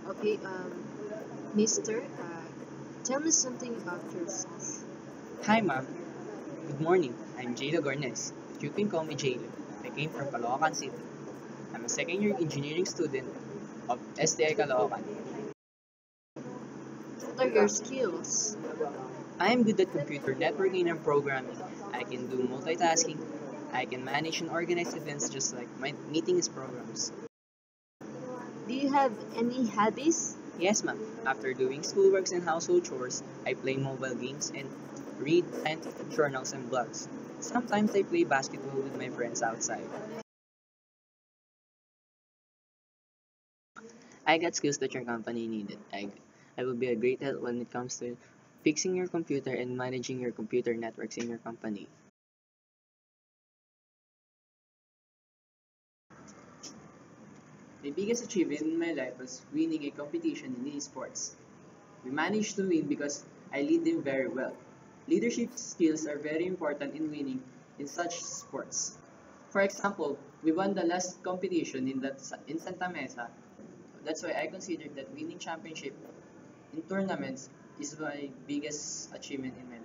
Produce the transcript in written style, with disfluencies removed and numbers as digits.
Okay, Mister, tell me something about yourself. Hi, ma'am. Good morning. I'm Jaylo Gornes, but you can call me Jaylo. I came from Caloocan City. I'm a second year engineering student of STI Caloocan. What are your skills? I am good at computer networking and programming. I can do multitasking. I can manage and organize events just like my meetings programs. Do you have any hobbies? Yes, ma'am. After doing schoolworks and household chores, I play mobile games and read scientific journals and blogs. Sometimes I play basketball with my friends outside. I got skills that your company needed. I will be a great help when it comes to fixing your computer and managing your computer networks in your company. My biggest achievement in my life was winning a competition in esports. We managed to win because I lead them very well. Leadership skills are very important in winning in such sports. For example, we won the last competition in Santa Mesa. That's why I consider that winning championship in tournaments is my biggest achievement in my